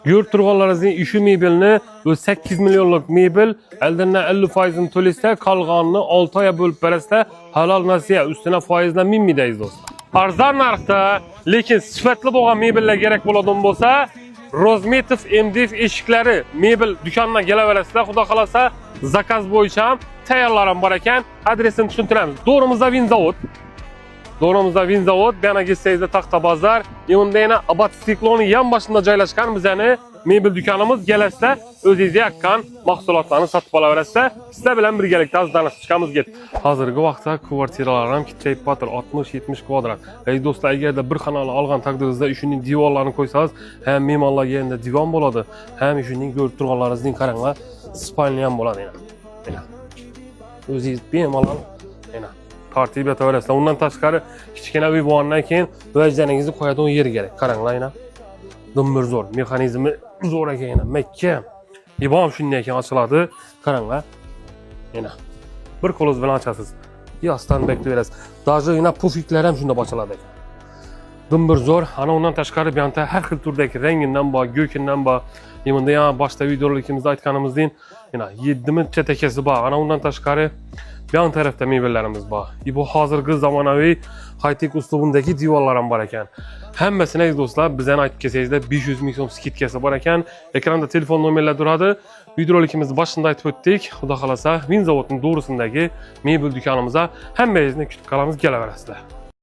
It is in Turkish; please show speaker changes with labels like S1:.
S1: Görüp turganlarinizning şu mebelni 8 milyonluk mebel elden 50%'ini to'laysa, qolganini 6 oy bo'lib berasizlar. Halol nasiya, ustuna foizdan minmaydiz do'stlar. Arzon narxda, lekin sifatli bo'lgan mebellar kerak bo'ladigan bo'lsa, Rozmetov MDF eshiklari mebel do'koniga kelaverasizlar. Xudo xolasa, zakaz bo'yicha ham tayyorlarim bor ekan. Adresini tushuntiramiz. Do'rimizda Vinzavod. Do'rimizda Vinzavod, yana kelsangizda Taxta bozor, unda yana Abad Stikloni yan boshida joylashgan bizani mebel do'konimiz. Kelasizlar, o'zingizga yoqqan mahsulotlarni sotib olaverasizlar. Sizlar bilan birgalikda azdanib chiqamiz get. Hozirgi vaqtda kvartiralar ham kichayib qoldi, 60-70 kvadrat. Ey do'stlar, agarda bir xonali olgan taqdiringizda shuning divorlarini qo'ysangiz, ham mehmonlarga endi divon bo'ladi, ham shuning ko'rib turganlaringizning qaranglar, spalni ham bo'ladi yana. O'zingiz bemalol yana tartib etaverasizlar. Undan tashqari kichkina uy bo'lgandan keyin vajdaningizni qo'yadigan yer kerak. Qaranglar yana. Dumir zo'r, mexanizmi zo'r ekan yana. Makka. Ibom shunday ekan ochiladi. Qaranglar. Yana. Bir qo'lingiz bilan ochasiz. Yosdan beklayverasiz. Даже yana pufiklar ham shunda ochiladi ekan. Dumir zo'r. Ana undan tashqari bu yerda har xil turdagi rangidan bor, go'kindan bor. Bunda yana boshda videolarımızda aytganimizdek yana 7 ming chatakasi bor. Ana undan tashqari yan tarafda mebellarimiz bor. Bu hozirgi zamonaviy high-tech uslubundagi divorlar ham bor ekan. Hammasini do'stlar bizdan aytib kelsangizda 500 ming so'm skitkasi bor ekan. Ekranda telefon nomerlari turadi. Videorolikimizni boshida aytib o'tdik. Xudo xolasa Vinzavodning to'g'risindagi mebel do'konimizda hammangizni kutib qolamiz, kelaverasizlar.